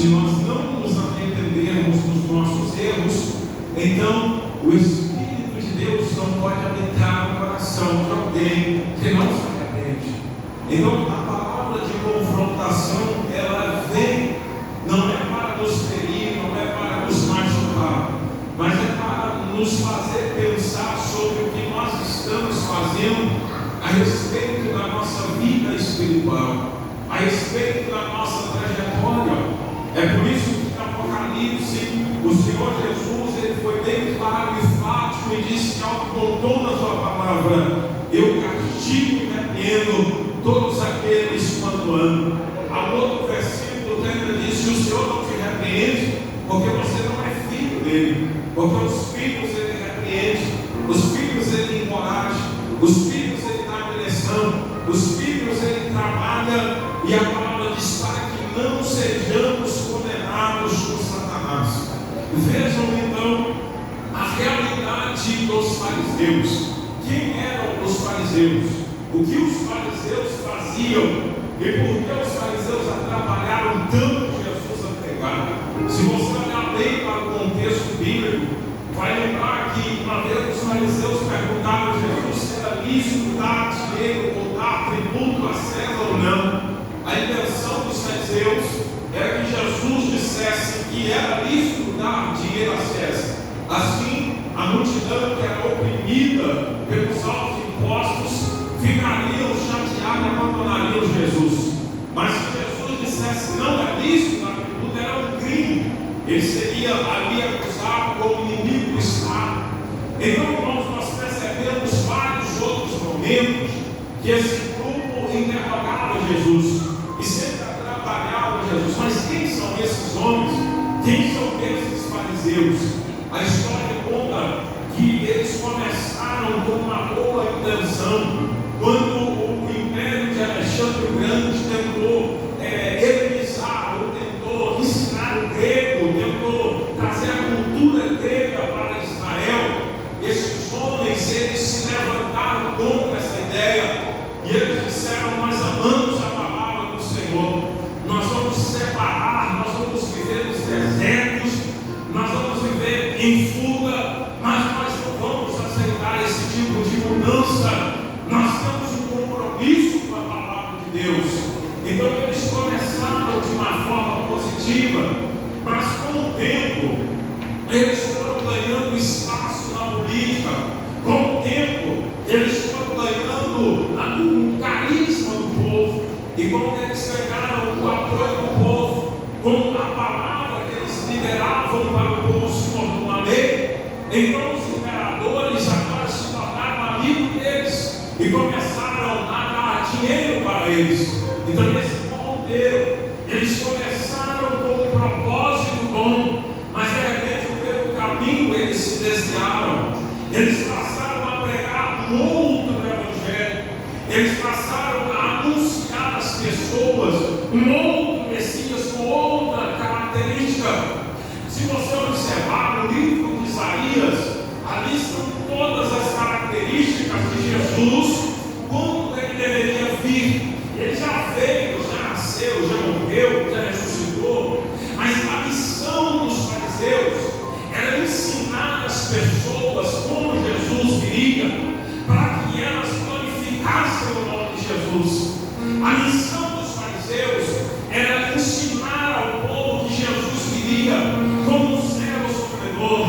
se nós não nos arrependermos dos nossos erros, então o Espírito de Deus não pode habitar no coração de alguém que não se arrepende. Então a palavra de confrontação, ela vem, não é para nos ferir, não é para nos machucar, mas é para nos fazer pensar sobre o que nós estamos fazendo a respeito da nossa vida espiritual, a respeito da nossa trajetória. É por isso que no Apocalipse o Senhor Jesus, ele foi bem claro e enfático e disse com toda a sua palavra: eu castigo e repreendo todos aqueles quando amam. Há outro versículo que ainda diz: se o Senhor não te repreende, porque você não é filho dele, porque os filhos ele repreende, os filhos ele encoraja, os filhos ele dá direção, os filhos ele trabalha, e a palavra diz para que não sejamos condenados por Satanás. Vejam então a realidade dos fariseus. Quem eram os fariseus? O que os fariseus faziam? E por que os fariseus atrapalharam tanto Jesus a pregar? Se você olhar bem para o contexto bíblico, vai lembrar que uma vez os fariseus perguntaram a Jesus se era lícito dar dinheiro ou dar tributo a César ou não. A intenção dos fariseus era que Jesus dissesse que era lícito dar dinheiro a César. Assim, a multidão que era oprimida pelos altos impostos ficariam chateados e abandonariam Jesus. Mas se Jesus dissesse não é lícito dar tributo, era um crime. Ele seria ali acusado como inimigo do Estado. Então, irmãos, nós percebemos vários outros momentos que esse grupo interrogava Jesus e sempre atrapalhava Jesus. Mas quem são esses homens? Quem são esses fariseus? A história conta que eles começaram com uma boa intenção. Quando o império de Alexandre o Grande tentou helenizar, ou tentou ensinar o grego, tentou trazer a cultura grega para Israel, esses homens eles se levantaram contra essa ideia e eles disseram: nós amamos a palavra do Senhor, nós vamos separar, nós vamos viver nos desertos, nós vamos viver em fuga, mas nós não vamos aceitar esse tipo de mudança. Nós temos um compromisso com a palavra de Deus. Então eles começaram de uma forma positiva, mas com o tempo eles foram ganhando espaço na política. Com o tempo eles foram ganhando um carisma do povo, e quando eles pegaram o apoio do povo, com a palavra que eles liberavam para o povo se tornou uma lei, então os imperadores agora se tornaram amigos deles e começaram a dar dinheiro para eles. Então eles se corromperam, eles começaram com um propósito bom, mas de repente pelo caminho eles se desviaram. Eles passaram a pregar um outro evangelho, eles passaram a anunciar às pessoas um outro Messias com outra característica. Se você observar no livro de Isaías, ali estão todas as características de Jesus, como ele deveria vir. Ele já veio, já nasceu, já morreu, já ressuscitou, mas a missão dos fariseus era ensinar as pessoas como Jesus viria, para que elas glorificassem o nome de Jesus. A missão dos fariseus era ensinar ao povo que Jesus viria como um servo sofredor,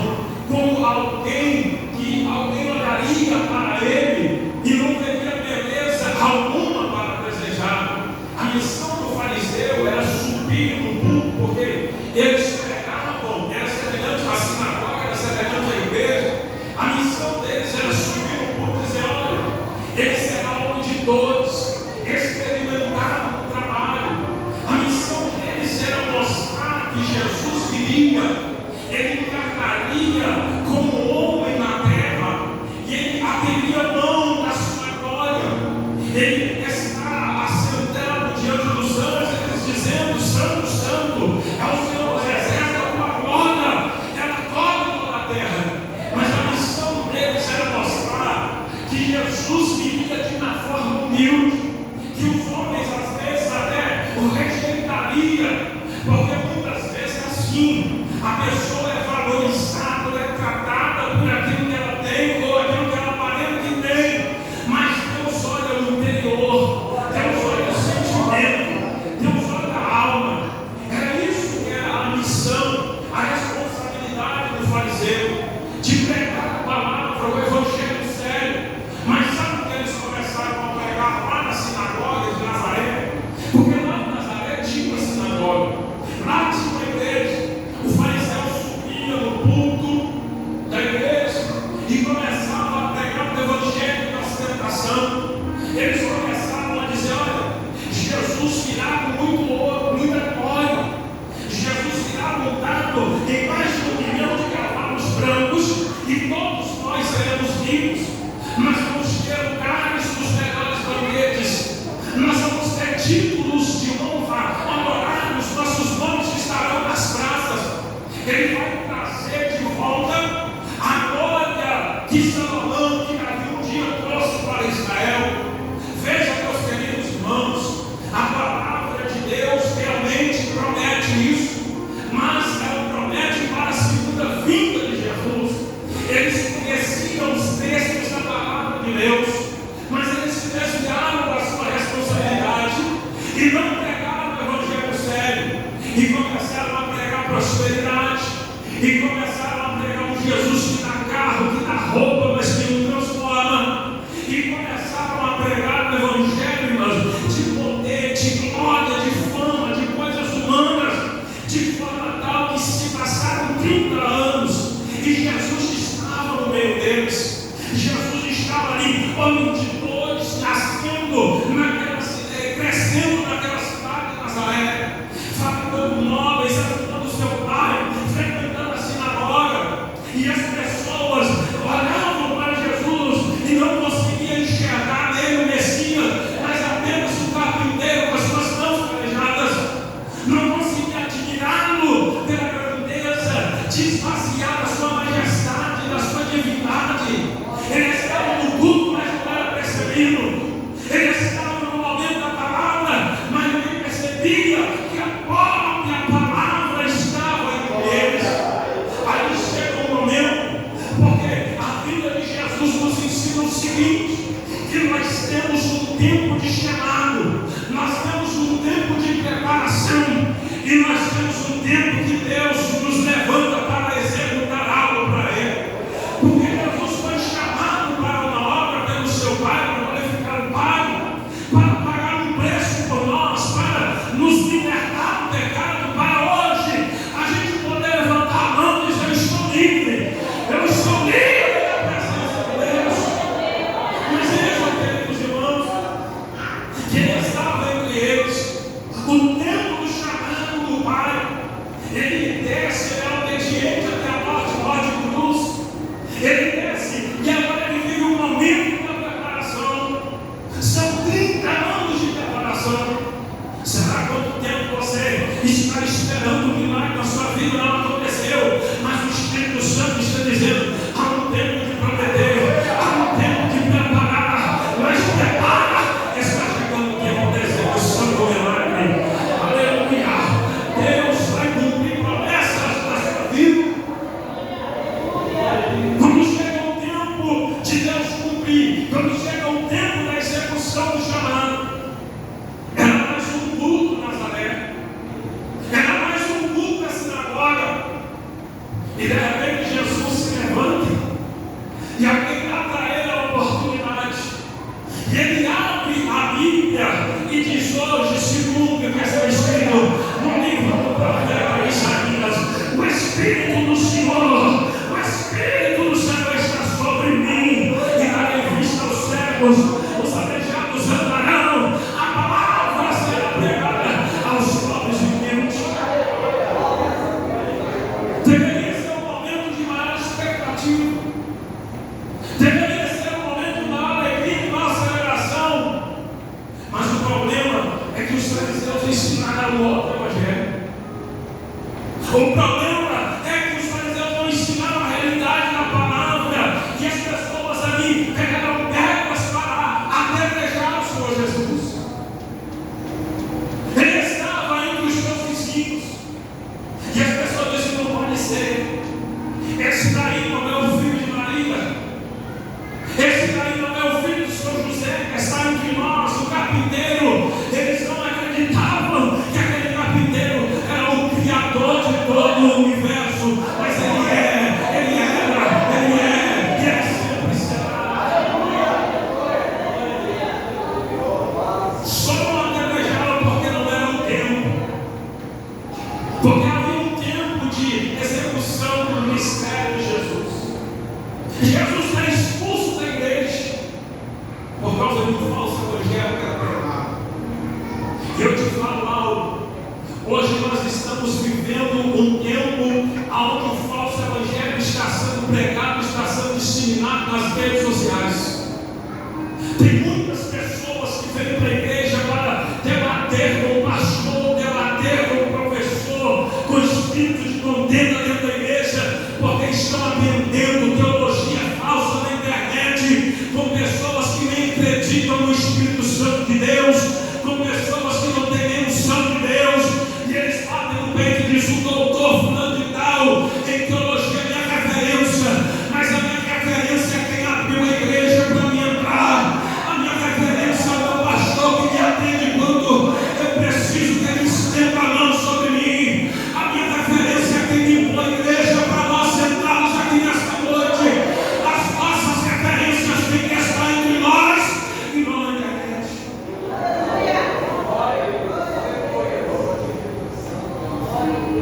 como alguém que alguém olharia para ele e não teria beleza alguma para desejar. A missão do fariseu era subir no púlpito, porque eles pregavam, era semelhante à sinagoga, era semelhante à igreja. A missão deles era subir no púlpito e dizer: olha, ele será homem de todos, experimentar o trabalho. A missão deles era mostrar que Jesus viria, ele encarnaria como homem na terra, e ele abriria mão da sua glória. Ele está assentado diante dos anjos, dizendo: santo, santo é o Senhor dos exércitos, a tua glória, ela cobre toda a terra. Mas a missão deles era mostrar que Jesus viria de uma forma humilde, que os homens às vezes até o rejeitariam, porque muitas A pessoa é valorizada, é tratada por aquilo que ela tem ou aquilo que ela aparenta que tem. Mas Deus olha no interior, Deus olha o sentimento, Deus olha a alma. Era isso que era a missão, a responsabilidade do fariseu, de pregar a palavra, o evangelho sério. Mas sabe o que eles começaram a pregar lá na sinagoga de Nazaré? Porque lá em Nazaré tinha uma sinagoga, lá tinha uma igreja. O fariseu subia no púlpito da igreja e começava a pregar o evangelho da ostentação. Eles começavam a dizer: olha, Jesus virá com muito ouro, muita glória. Jesus virá montado em mais de 1 milhão de cavalos brancos e todos nós seremos ricos. Nós vamos ter lugares nos melhores banquetes. Nós vamos ter títulos de honra, honorários, nossos nomes estarão nas praças. Ele vai trazer de volta a glória que Salomão, que Davi um dia trouxe para Israel. Veja, meus queridos irmãos, a palavra de Deus realmente promete isso, mas ela promete para a segunda vinda de Jesus. Eles conheciam os textos da palavra de Deus, mas eles se desviaram da sua responsabilidade e não pregaram o evangelho sério, e começaram a pregar prosperidade, e começaram a pregar um Jesus que dá carro, que dá roupa, mas que não transforma, e começaram a pregar o evangelho, mas de poder, de glória, de fama, de coisas humanas, de forma tal que se passaram 30 anos e Jesus estava no meio deles. Jesus estava ali, homem de dores, nascendo naquela cidade, crescendo naquela cidade de Nazaré, fabricando móveis, ajudando seu pai, frequentando a sinagoga, e as pessoas olhavam para Jesus e não conseguiam enxergar nele o Messias, mas apenas o carpinteiro com as suas mãos calejadas. Não conseguia admirá-lo pela grandeza, de esvaziar da sua majestade, da sua divindade. Ele estava no culto, mas não era percebido. Ele estava no momento da palavra, mas ninguém percebia que a própria palavra estava entre eles. Aí chega um momento, porque a vida de Jesus nos ensina o seguinte: que nós temos um tempo de chamado, nós temos um tempo de preparação, e nós temos um tempo que Deus nos levanta para executar algo para Ele. Porque Jesus foi chamado para uma obra pelo seu Pai, para glorificar o Pai, para pagar um preço por nós, para nos libertar do pecado, para hoje a gente poder levantar a mão e dizer: eu estou livre, eu estou livre da presença de Deus. Mas vejam, queridos irmãos, que Ele estava entre eles. O tempo do chamado do Pai, Ele desce, Ele é obediente até a morte de cruz. Ele desce e agora Ele vive um momento da preparação. São 30 anos de preparação. Será quanto tempo você está esperando um milagre na sua vida? Não aconteceu, mas o Espírito Santo está dizendo: há um tempo de prometer, há um tempo de preparar, mas prepara. Está chegando o tempo de execução do milagre. Aleluia! Deus vai cumprir promessas na sua vida. Quando chega o tempo de Deus cumprir, quando chega o tempo da execução do chamado, era mais um culto Nazaré, era mais um culto da sinagoga, e de repente Jesus se levanta e alguém dá para ele a oportunidade, e ele abre a Bíblia e diz: hoje, segundo o que está escrito no livro do profeta Isaías, o Espírito do Senhor, o Espírito do Senhor está sobre mim, e darei vista aos cegos, os aleijados andarão, a palavra será pregada aos pobres e humildes. Deveria ser um momento de maior expectativa, deveria ser um momento de maior alegria e maior celebração, mas o problema é que os fariseus ensinaram outro evangelho. O problema é que os fariseus não ensinaram a realidade da palavra, e as pessoas ali pegaram pedras para apedrejar o Senhor Jesus. Ele estava entre os seus vizinhos, e as pessoas diziam: não pode estamos vivendo um tempo onde o falso evangelho está sendo pregado, está sendo disseminado nas redes sociais. Tem muitas pessoas que vêm para a igreja para debater com o pastor, debater com o professor, com o espírito de contenda dentro da igreja, porque estão aprendendo teologia falsa na internet, com pessoas que nem acreditam no Espírito Santo de Deus, com pessoas que não têm nem unção de Deus, e eles batem no peito e dizem: o doutor fulano de tal, em teologia é minha referência, mas a minha referência é quem abriu a igreja para mim entrar. A minha referência é o meu pastor que me atende quando eu preciso que ele estenda a mão sobre mim. A minha referência é quem limpou a igreja para nós sentarmos aqui nesta noite. As nossas referências têm que estar entre nós e não na internet.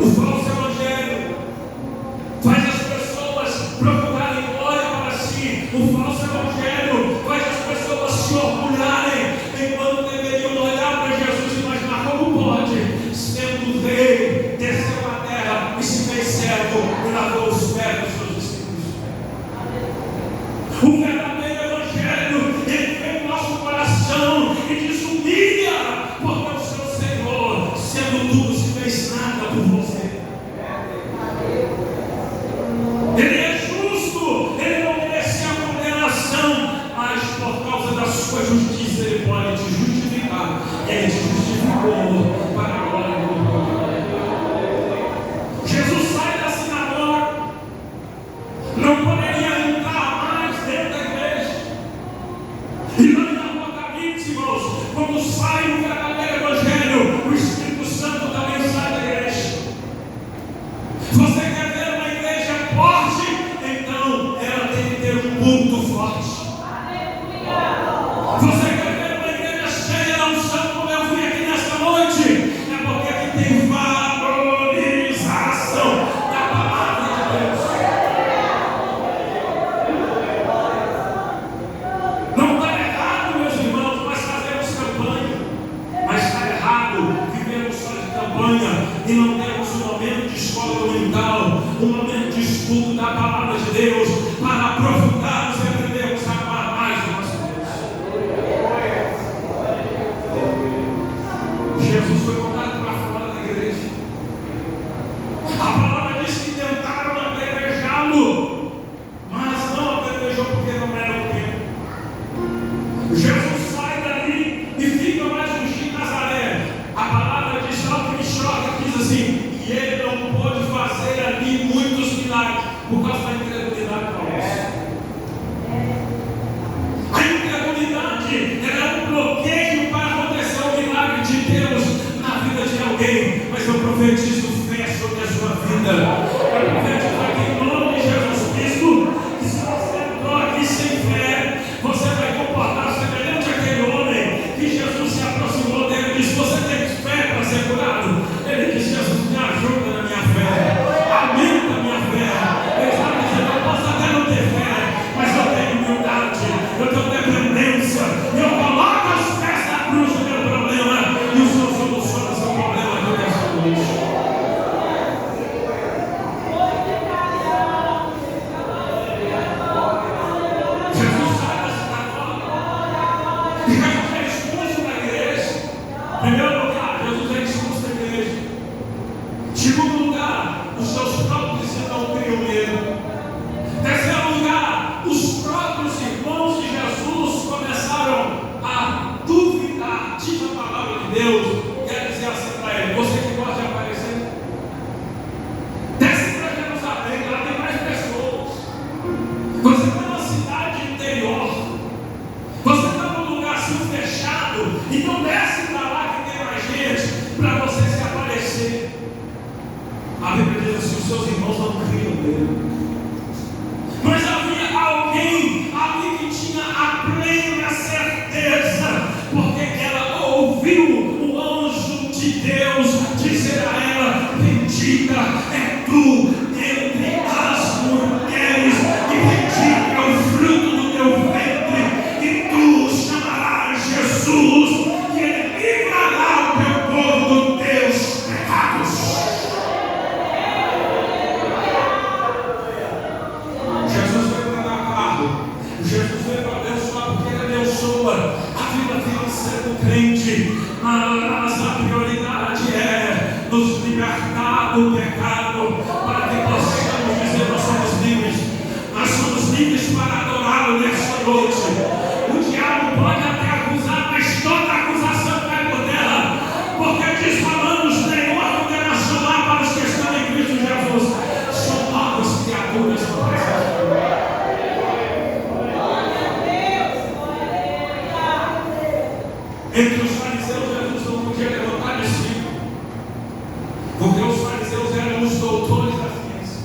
O falso evangelho faz as pessoas procurarem glória para si. O falso evangelho faz as pessoas se orgulharem, enquanto deveriam olhar para Jesus e imaginar: como pode, sendo rei, desceu à terra e se fez servo e lavou os pés dos seus discípulos. O verdadeiro evangelho, ele vem no nosso coração e diz: humilha, porque o seu Senhor, sendo tudo, se fez nada por você. Ele é justo, ele não merece a condenação, mas por causa da sua justiça ele pode te justificar. Ele te justificou para a glória do Pai. Jesus sai da sinagoga, não poderia entrar mais dentro da igreja. E lá em Apocalipse, irmãos, quando sai o verdadeiro evangelho, o Espírito Santo também sai da igreja. Você quer ver uma igreja forte? Então ela tem que ter um culto forte. Você quer ver uma igreja cheia da unção, como eu vi aqui nesta noite? É porque aqui tem valorização da palavra de Deus. Não está errado, meus irmãos, nós fazemos campanha, mas está errado vivermos só de campanha e não temos um momento de escola dominical, um momento de estudo da palavra de Deus, para aprofundarmos e aprendermos a amar mais o nosso Deus. Jesus foi mandado para fora da igreja. A palavra diz que tentaram apedrejá-lo, mas não apedrejou porque não era o tempo. Jesus sai dali e fica mais um dia em Nazaré. A palavra diz algo que me choca, diz assim: e ele não pôde fazer ali muitos milagres por causa da incredulidade nossa. A incredulidade era um bloqueio para acontecer o milagre de Deus na vida de alguém. Mas eu profetizo fé sobre a sua vida. Eu profetizo aqui em nome de Jesus Cristo que se você entrou aqui sem fé, você vai comportar semelhante àquele homem que Jesus se aproximou dele e disse: você tem fé para ser curado? Ele disse: Jesus, me ajuda na minha fé, aumenta a minha fé. Ele está dizendo: eu posso até não ter fé, mas eu tenho humildade, eu tenho dependência, e eu coloco aos pés da cruz o meu problema, e o Senhor soluciona o seu problema aqui nessa noite. Jesus sai da sinagoga, e Jesus é expulso da igreja. Primeiro lugar, Jesus é expulso da igreja. Segundo lugar, os seus próprios discípulos não criam medo. Terceiro lugar, os próprios irmãos de Jesus começaram a duvidar. Diz a palavra de Deus, quer dizer assim para ele: você que gosta de aparecer, desce para Jerusalém, lá tem mais pessoas. Você está numa cidade interior, você está num lugar assim fechado, então desce para lá que tem mais gente, para você se aparecer. A Bíblia diz assim: os seus irmãos não criam nele. Mas havia alguém ali que tinha a plena certeza, porque ela ouviu o anjo de Deus dizer a ela: bendita é tu entre as mulheres, e bendito é o fruto do teu ventre, e tu chamarás Jesus, e ele livrará o teu povo dos teus pecados. do pecado, para que possamos dizer: nós somos livres. Nós somos livres para adorá-lo nesta noite. O diabo pode até acusar, mas toda acusação cai por terra, porque diz falamos: nenhuma condenação há para os que estão em Cristo Jesus. São novas criaturas no presente. Entre os fariseus, Jesus não podia levantar discípulo, porque os fariseus eram os doutores da ciência.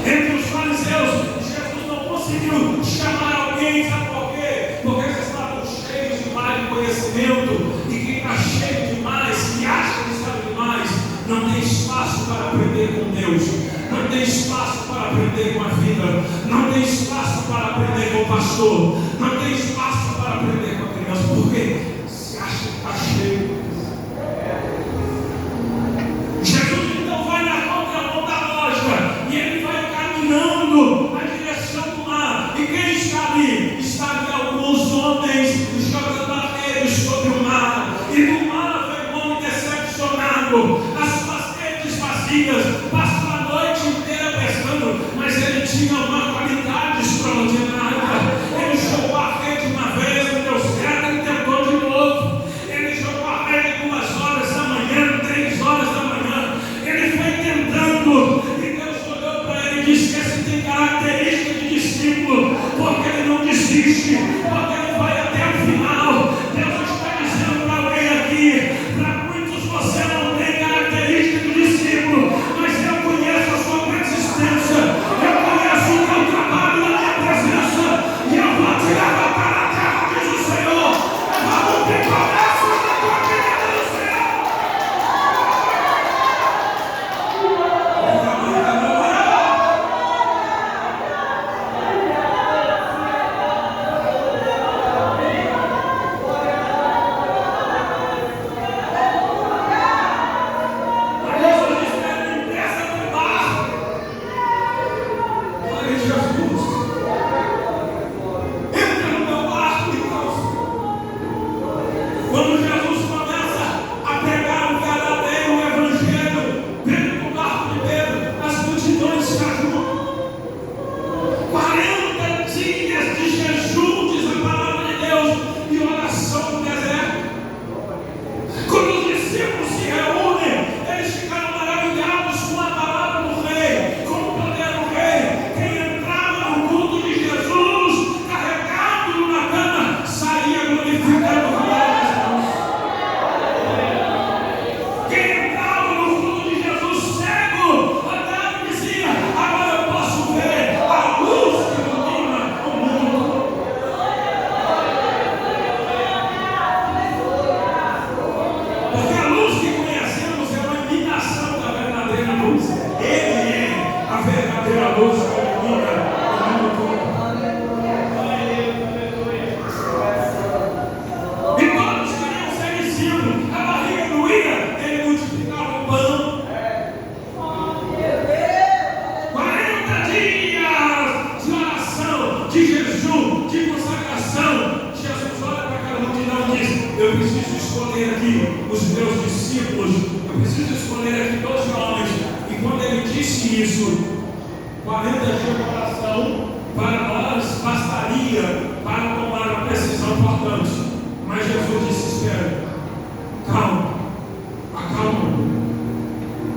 Entre os fariseus, Jesus não conseguiu chamar alguém, sabe por quê? Porque eles estavam cheios demais de conhecimento, e quem está cheio demais, que acha que sabe demais, não tem espaço para aprender com Deus, não tem espaço para aprender com a vida, não tem espaço para aprender com o pastor, não tem espaço para aprender com a criança. Por quê? Se acha que está cheio. Jesus então vai na contramão da lógica, e ele vai caminhando na direção do mar. E quem está ali? Está ali alguns homens jogando a rede sobre o mar. E do mar vem um homem decepcionado, as suas redes vazias, passou a noite inteira pescando, mas ele tinha uma qualidade extraordinária. Ele jogou a rede uma vez, não deu certo, ele tentou de novo. Ele jogou a rede 2 horas da manhã, 3 horas da manhã. Ele foi tentando, e Deus olhou para ele e disse que esse tem característica de discípulo, porque ele não desiste, porque ele vai até o final. Deus está dizendo para alguém aqui: para muitos você não tem característica de discípulo, mas eu conheço a sua persistência, eu conheço o teu trabalho na minha presença, e eu vou te levar para a terra, diz o Senhor. Vamos ter promessas na tua vida do Senhor. Quando Jesus começa a pregar o verdadeiro evangelho dentro do barco de Pedro, as multidões se ajuntam. 40 dias de jejum, diz a palavra de Deus, e oração no deserto. Quando os discípulos se reúnem, eles ficaram maravilhados com a palavra do rei, com o poder do rei. Quem entrava no culto de Jesus, carregado numa cama, saía glorificando o Pai. Quem entrava no culto de Jesus cego, andava e dizia: agora eu posso ver a luz que ilumina o mundo. Porque a luz que conhecemos é uma imitação da verdadeira luz. Ele é a verdadeira luz que ilumina o mundo todo. E todos queriam ser discípulos. A barriga doía, ele multiplicava o pão. 40 dias de oração, de jejum, de consagração. Jesus olha para aquela multidão e diz: eu preciso escolher aqui os meus discípulos, eu preciso escolher aqui 12 homens. E quando ele disse isso, 40 dias de oração para nós bastaria para tomar uma decisão importante. Mas Jesus disse: espera, calma, acalma,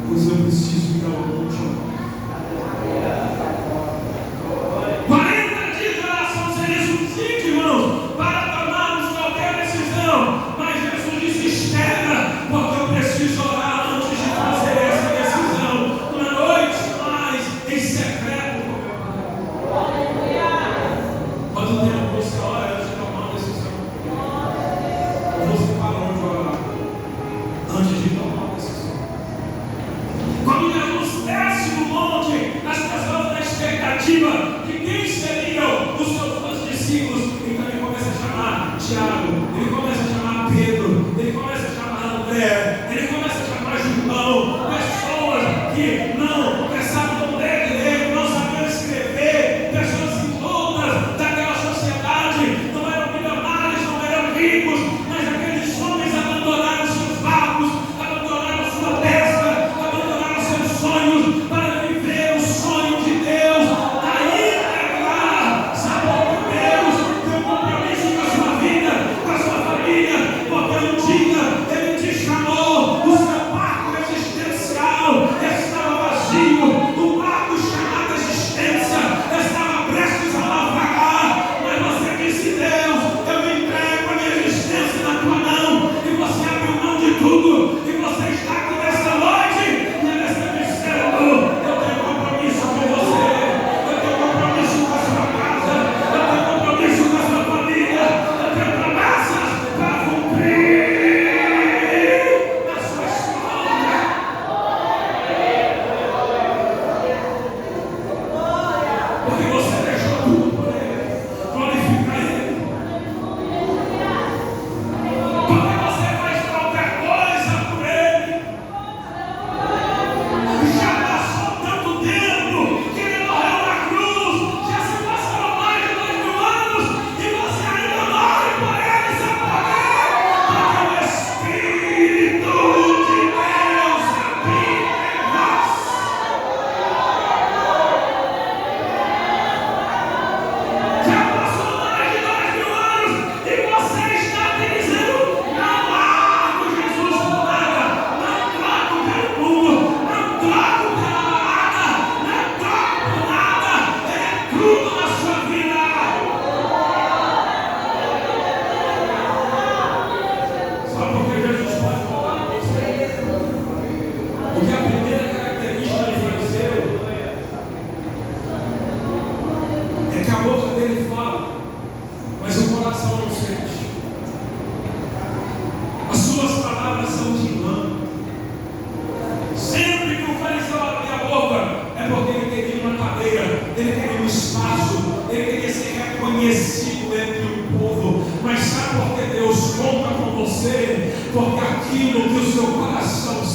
pois eu preciso ir ao monte. 40 dias de oração seria suficiente, irmãos, para tomarmos qualquer decisão. Mas Jesus disse: espera, porque eu preciso orar antes de fazer essa decisão. Uma noite mais em secreto com meu Pai. Quanto tempo você ora antes de tomar uma decisão? Você parou de orar antes de tomar uma decisão? Quando Jesus desce no monte, as pessoas na expectativa de quem seriam os seus 12 discípulos, então ele começa a chamar Tiago, ele começa a chamar Pedro, ele começa a chamar André, ele começa a chamar João, pessoas que não sabiam ler direito, não sabiam escrever, pessoas incultas daquela sociedade, não eram milionários, não eram ricos, mas aqueles homens abandonaram seus barcos, abandonaram sua pesca, abandonaram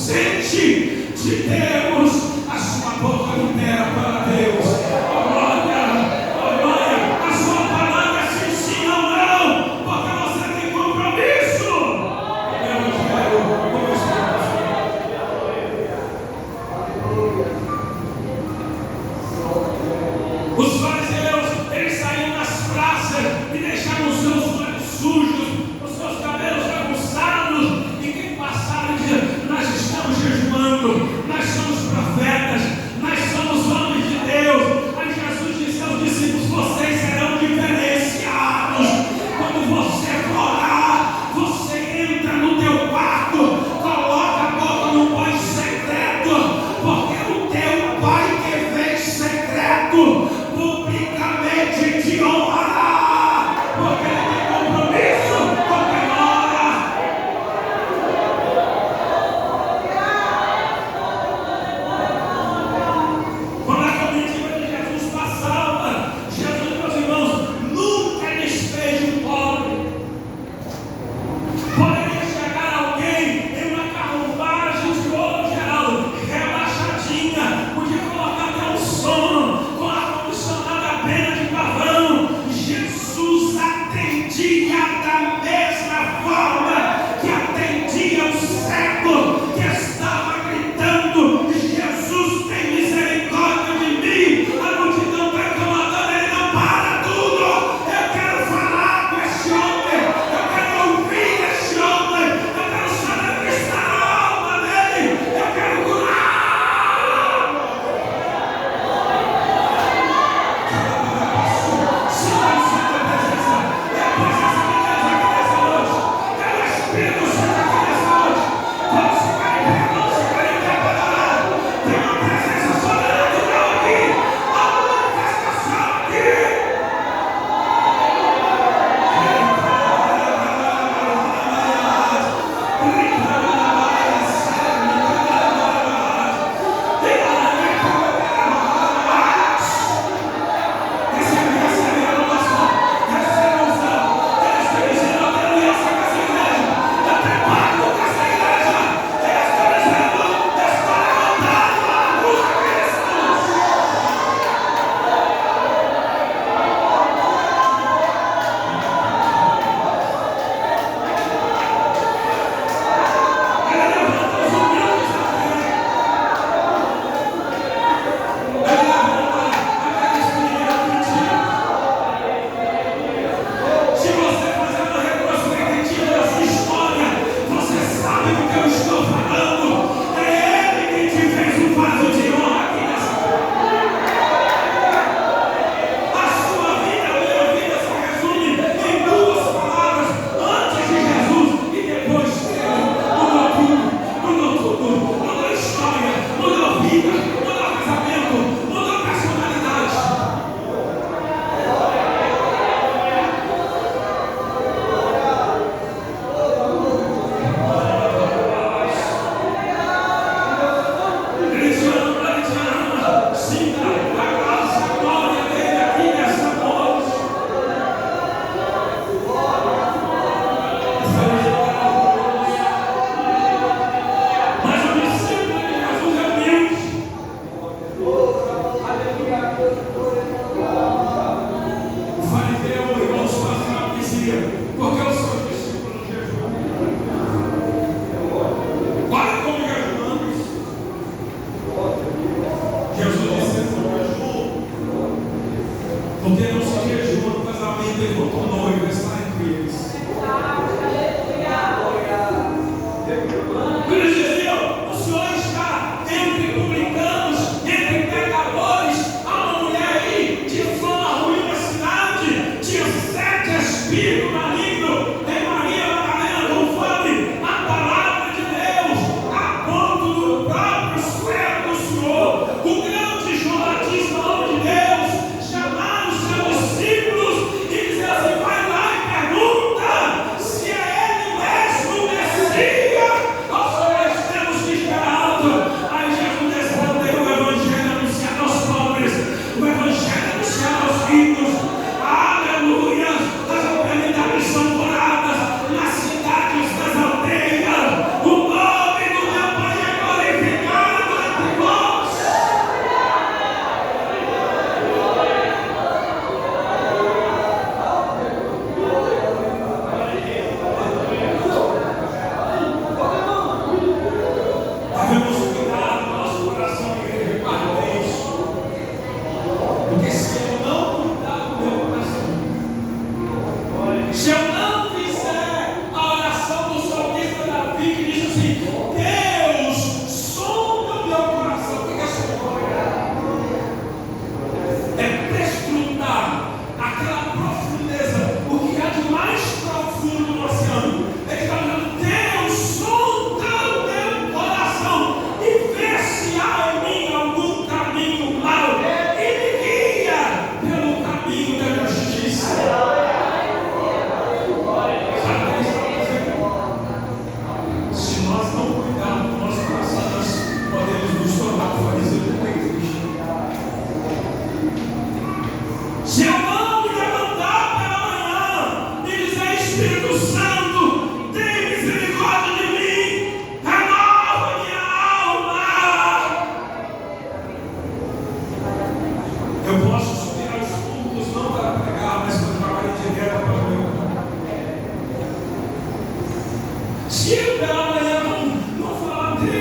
inocente de Deus, a sua boca libera para Deus. Oh, glória, a sua palavra é sim, sim ou não, porque você tem compromisso. Eu quero começar. Os fariseus, eles saíam das praças e deixavam os seus olhos sujos, os seus cabelos bagunçados, e quem passava dizia: nós estamos jejuando, nós somos profetas, nós somos homens de Deus,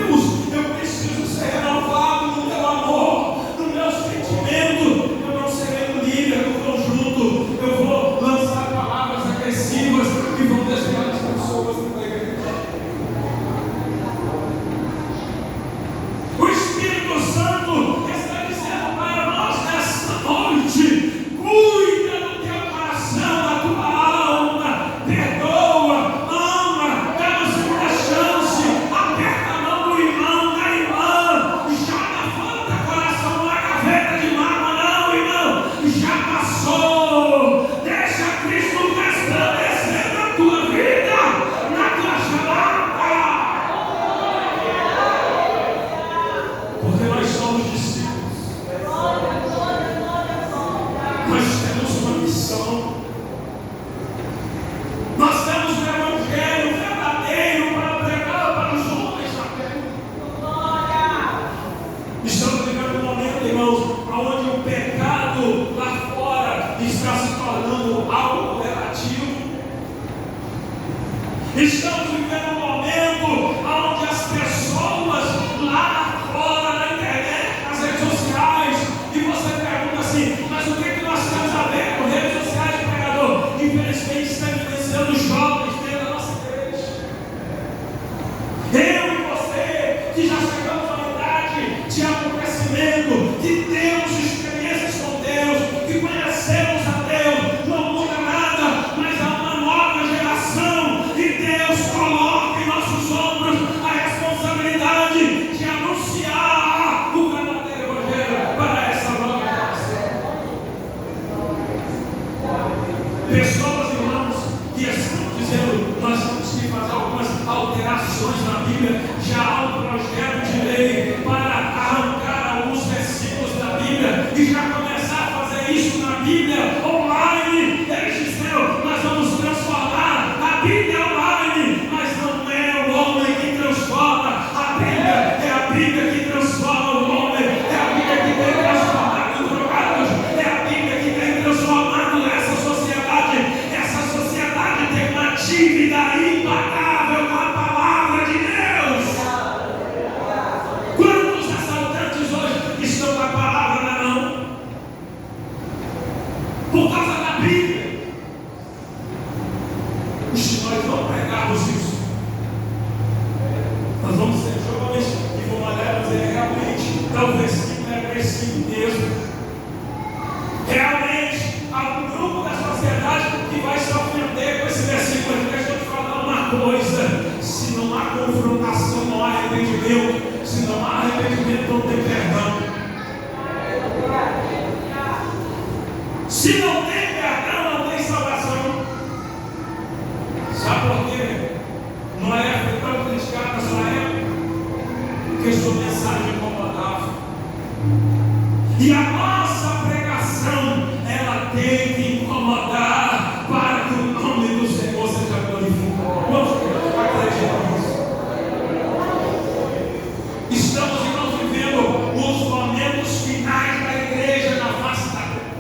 Deus, eu preciso ser renovado no meu amor, no meu sentimento. Eu não serei um líder do conjunto, eu vou lançar palavras agressivas que vão desviar as pessoas da igreja. O Espírito Santo está dizendo para nós nesta noite: cuida do teu coração, da tua alma, perdoa, ama, dá uma segunda chance, aperta a mão do irmão, da irmã, joga fora o coração na gaveta de mágoa, não, irmão, já passou. Deixa Cristo resplandecer na tua vida, na tua chamada, porque nós somos discípulos, nós temos uma missão, nós temos o Evangelho verdadeiro para pregar para os homens também. Estamos vivendo um momento, irmãos, onde o pecado lá fora está se tornando algo relativo. Estamos vivendo um momento onde as pessoas lá fora, na internet, nas redes sociais, e você pergunta assim: mas o que nós temos a ver com redes sociais, pregador? Infelizmente está influenciando os jovens dentro da nossa igreja. Eu e você, que já chegamos à idade de amadurecimento, que temos experiências com Deus, que conhecemos a Deus, não muda nada, mas há uma nova geração e Deus coloca em nossos ombros a responsabilidade de anunciar o verdadeiro Evangelho para essa nova geração. Pessoas, irmãos, que estão dizendo: nós temos que fazer algumas alterações na Bíblia. Já há um projeto de lei para arrancar alguns versículos da Bíblia e já começar a fazer isso na Bíblia online. Eles disseram: nós vamos transformar a Bíblia online, mas não é o homem que transforma a Bíblia, é a Bíblia que transforma o homem, é a Bíblia que tem transformado os drogados, é a Bíblia que tem transformado essa sociedade. Essa sociedade tem uma dívida impagável com a palavra de Deus. Quantos assaltantes hoje estão com a palavra na mão? Por causa da Bíblia. E se nós não pregarmos isso, nós vamos ser jovens e vamos olhar e dizer: realmente, tal versículo é agressivo mesmo. Realmente, há um grupo da sociedade que vai se ofender com esse versículo. Deixa eu te falar uma coisa: se não há confrontação, não há arrependimento. Se não há arrependimento, não tem perdão. Se não tem perdão, não tem salvação. Sabe por quê? Noé foi tão criticado na sua época, porque sua mensagem incomodava. E a nossa pregação, ela tem que incomodar para que o nome do Senhor seja glorificado. Vamos acreditar nisso. Estamos, irmãos, vivendo os momentos finais da igreja na face da terra.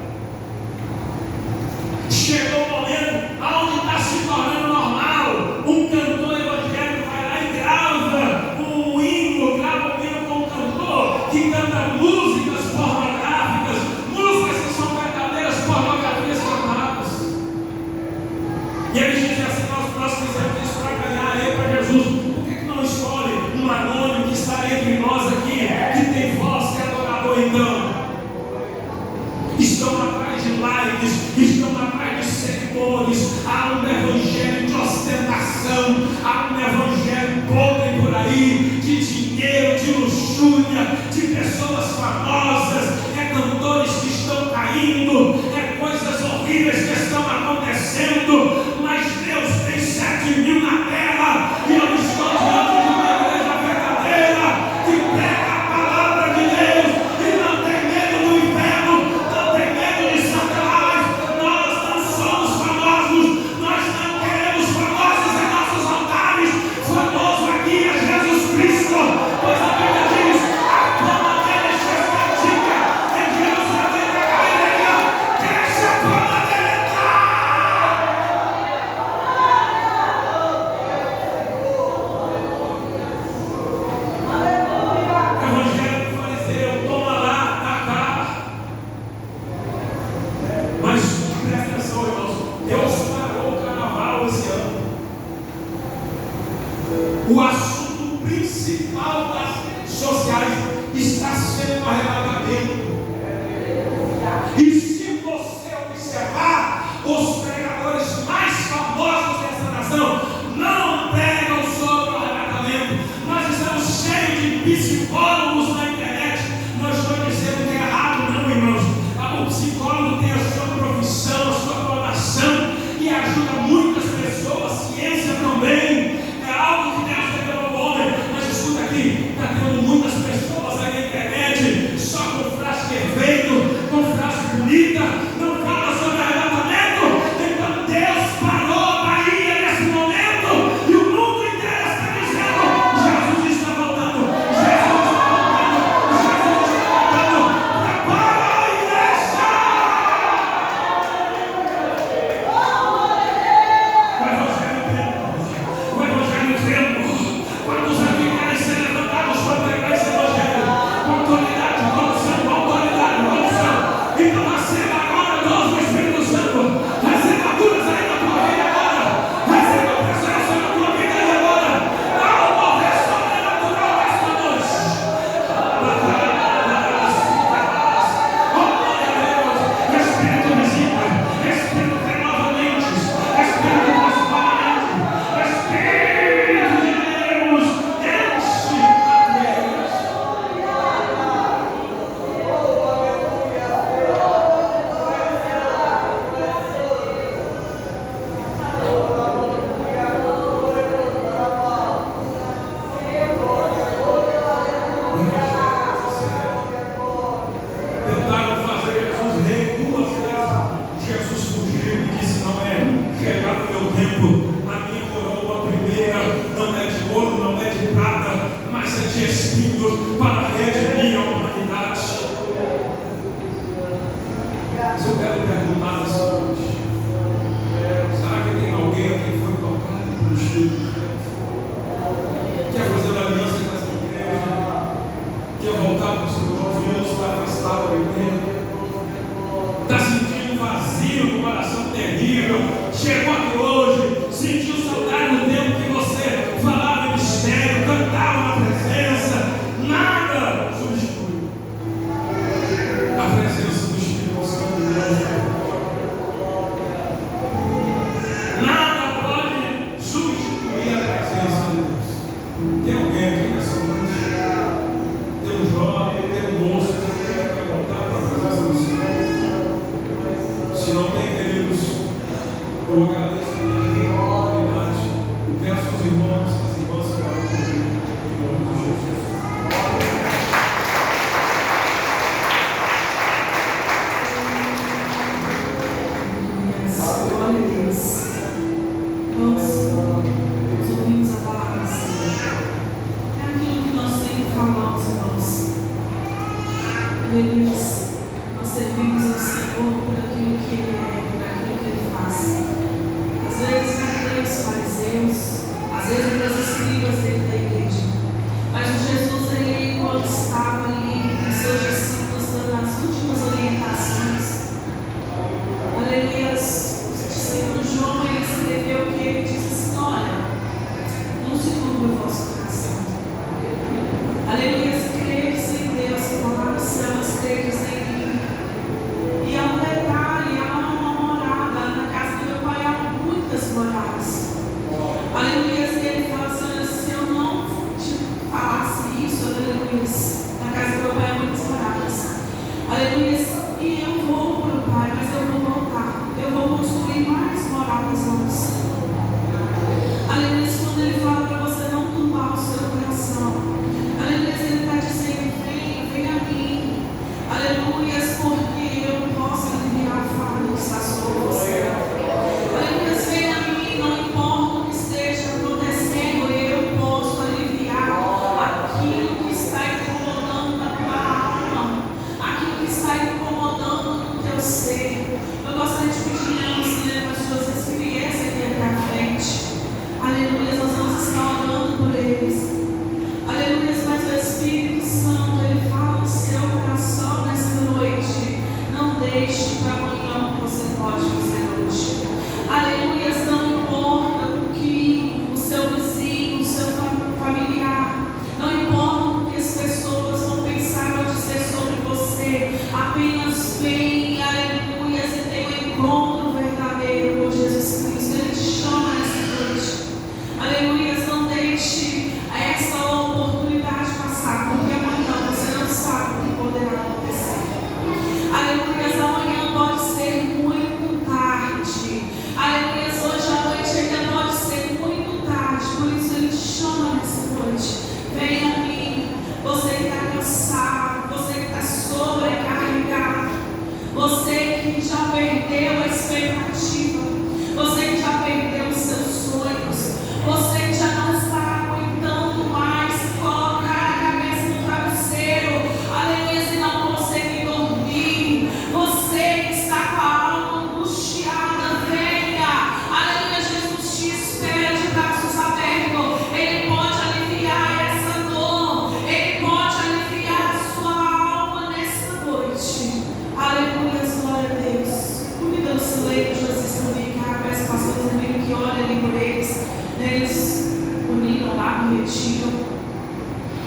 Chegou o momento onde está se tornando normal. Um cantor evangélico vai lá e grava um hino, com um cantor que canta músicas pornográficas, músicas que são verdadeiras pornografias cantadas. E eles dizem assim: nós fizemos isso para ganhar aí para Jesus. Por que não escolhe um anônimo que está entre nós aqui, que tem voz, que é adorador então? Estão atrás de likes, estão atrás de seguidores. Há um evangelho de ostentação, há um evangelho podre por aí, de dinheiro, de luxúria, de pessoas famosas, cantores que estão caindo, coisas horríveis que estão acontecendo, mas Deus tem 7.000 na terra, e eu estou diante de uma igreja verdadeira que prega a palavra de Deus e não tem medo do inferno, não tem medo de Satanás. Nós não somos famosos, nós não queremos famosos em nossos altares. Famoso aqui é Jesus Cristo, pois a Bíblia diz: a fama dele é estatística. sociais, está sendo um arrebatamento. E se você observar, os pregadores mais famosos dessa nação não pregam sobre o arrebatamento. Nós estamos cheios de psicólogos na internet. Não estou dizendo que é errado, não, irmãos. O psicólogo tem a sua profissão, a sua formação e ajuda muitas pessoas. Ciência também é algo que Deus revelou ao homem. Mas escuta aqui, está tendo muitas pessoas aí na internet só com frase perfeita, com frase bonita, não fala sobre arrebatamento. Então Deus parou a Bahia nesse momento e o mundo inteiro está dizendo: Jesus está voltando, Jesus está voltando, Jesus está voltando. Prepara a igreja! O evangelho tempo, quando os amigos querem ser levantados para pregar esse evangelho, com autoridade, com unção, com autoridade, com unção. Então receba agora a dose do Espírito Santo, receba curas aí na tua vida agora, receba a presença na tua vida aí agora. Há um mover sobrenatural nesta noite. Oh, glória a Deus! Espírito visita, Espírito renova mentes, Espírito transforma mentes, Espírito de Deus, enche a igreja. Tentaram fazer Jesus rei 2 vezes. Jesus fugiu e disse: não é chegado o meu tempo. A minha coroa primeira não é de ouro, não é de prata, mas é de espinhos para redimir a humanidade. Mas eu quero perguntar essa noite: será que tem alguém aqui que foi tocado pelo Espírito de Deus? Quer fazer aliança com essa igreja? Quer voltar para os seus 9 anos para afastar da igreja? Está sentindo vazio, no coração terrível? Chegou aqui hoje, sentiu saudade do tempo que você falava em mistério, cantava na presença. Nada substitui a presença do Espírito Santo de Deus. Nada pode substituir a presença de Deus. Tem alguém aqui nessa noite? Tem um jovem, tem um moço que quer voltar para a presença do Senhor. Se não tem, queridos, eu agradeço a oportunidade. Peço aos irmãos, as irmãs que oram comigo, em nome de Jesus. Glória a Deus. Nós ouvimos a palavra do Senhor. É aquilo que nós sempre falamos, irmãos. Nós servimos ao Senhor por aquilo que Ele é, por aquilo que Ele faz. Às vezes não tem os fariseus, às vezes não tem os escribas dentro da igreja. Mas o Jesus, Ele, quando estava ali com seus discípulos, dando as últimas orientações, aleluia, o discípulo João, ele escreveu que ele disse assim: olha, não se turbe o vosso coração. Aleluia, credes em Deus, palavras são as credes em mim. E há um detalhe, há uma morada, na casa do meu pai há muitas moradas. Aleluia, e ele fala assim: olha, se eu não te falasse isso, aleluia, na casa do meu pai há muitas moradas. Aleluia, e eu vou para o Pai, mas eu vou voltar. Eu vou construir mais moradas novas. Aleluia, quando Ele fala para você não turbar o seu coração. Aleluia, Ele está dizendo: venha a mim. Aleluia, porque eu posso aliviar a farda que está sobre você. Aleluia, venha a mim, não importa o que esteja acontecendo, eu posso aliviar aquilo que está incomodando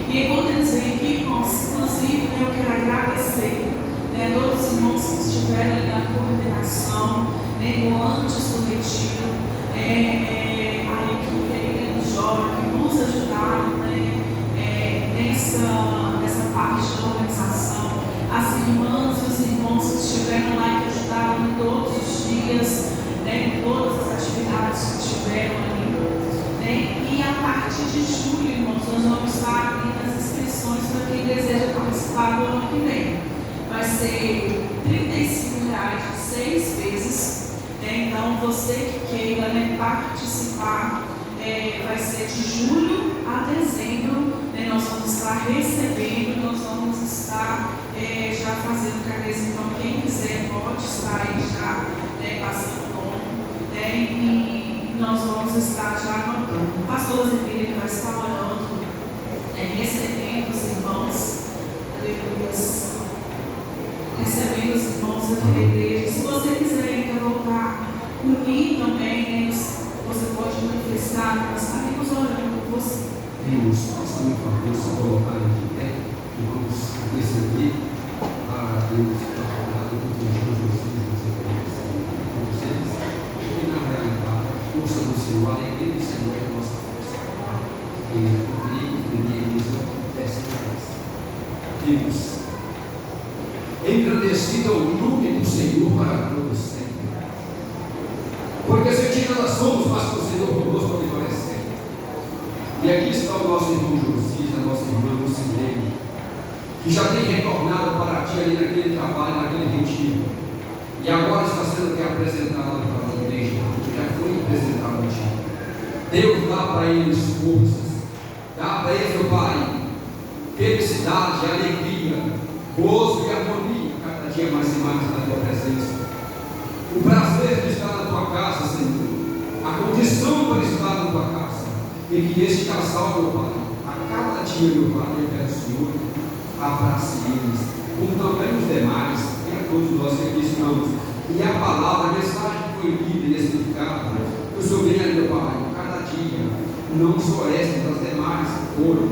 E enquanto eles vêm aqui, irmãos, inclusive eu quero agradecer todos os irmãos que estiveram ali na coordenação, no antes do retiro, a equipe do jovem que nos ajudaram nessa parte da organização, as irmãs e os irmãos que estiveram lá e que ajudaram em todos os dias, em todas as atividades que tiveram ali. E a partir de julho, irmãos, nós vamos estar abrindo as inscrições para quem deseja participar do ano que vem. Vai ser R$35 de 6 vezes. Então, você que queira participar, vai ser de julho a dezembro. Nós vamos estar recebendo, nós vamos estar já fazendo cadeias. Então, quem quiser pode estar aí já passando o nome. E nós vamos estar já anotando. O pastor Zebir vai estar orando, recebendo os irmãos. Aleluia. Recebendo os irmãos aqui da igreja. Se você quiser ainda voltar unir também, você pode manifestar, nós estaremos orando por você. Irmãos, faça um favor, se colocar aqui em pé, e vamos receber a Deus para falar do que Jesus com vocês. E na realidade, a força do Senhor, a alegria do Senhor é a nossa força. E o perigo isso acontece em nós. Deus, engrandecido é o nome do Senhor para todos sempre. Porque se tira nós somos, mas o Senhor conosco prevalecendo. E aqui está o nosso irmão Josias, a nossa irmã Lucilene, que já tem retornado para ti ali naquele trabalho, naquele retiro. E agora está sendo apresentada para a igreja, porque já foi apresentado a ti. Deus dá para eles forças, dá para eles, meu Pai, felicidade, alegria, gozo e harmonia, cada dia mais e mais na tua presença. O prazer de estar na tua casa, Senhor, a condição para estar na tua casa, e que este casal, meu Pai, a cada dia, meu Pai, eu peço, Senhor, abrace eles, como também os demais, e a todos nós que aqui estamos. E a palavra, a mensagem que foi lida e explicada, que o Senhor venha, meu Pai, cada dia, não só esta, mas as demais foram,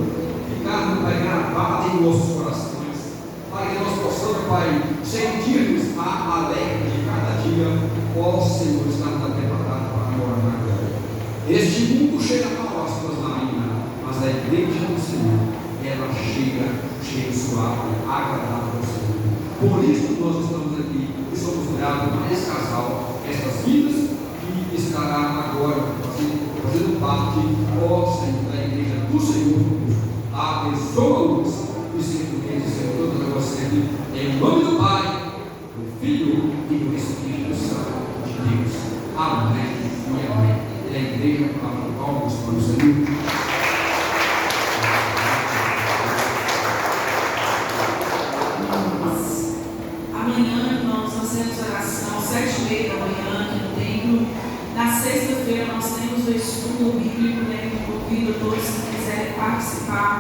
ficar, meu Pai, gravada em nossos corações, para que nós possamos, meu Pai, sentirmos a alegria de cada dia. Ó Senhor, está preparado para morar na glória. Este mundo chega para nós, mas a igreja do Senhor, ela chega suave, agradável ao Senhor. Por isso nós estamos aqui e somos gratos por esse casal, estas vidas que estará agora fazendo parte, ó Senhor, da igreja do Senhor. Abençoa-os e sempre Senhor, todas nós sempre, em nome do Pai, do Filho e do Espírito Santo de Deus. Amém e amém. E a igreja, palmas para o Senhor. Amanhã, irmãos, nós temos oração, 7h30 da manhã, aqui no templo. Na sexta-feira, nós temos o estudo bíblico, convido todos que quiserem participar,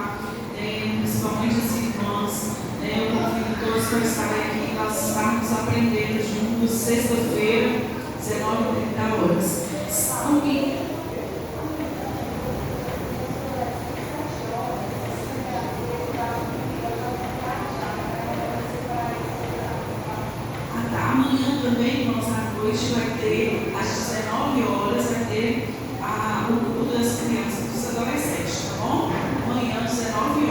principalmente as irmãs. Eu convido todos para estarem aqui, nós estamos aprendendo juntos, sexta-feira, 19h30. Amanhã também, irmãos, à noite vai ter, às 19 horas, vai ter o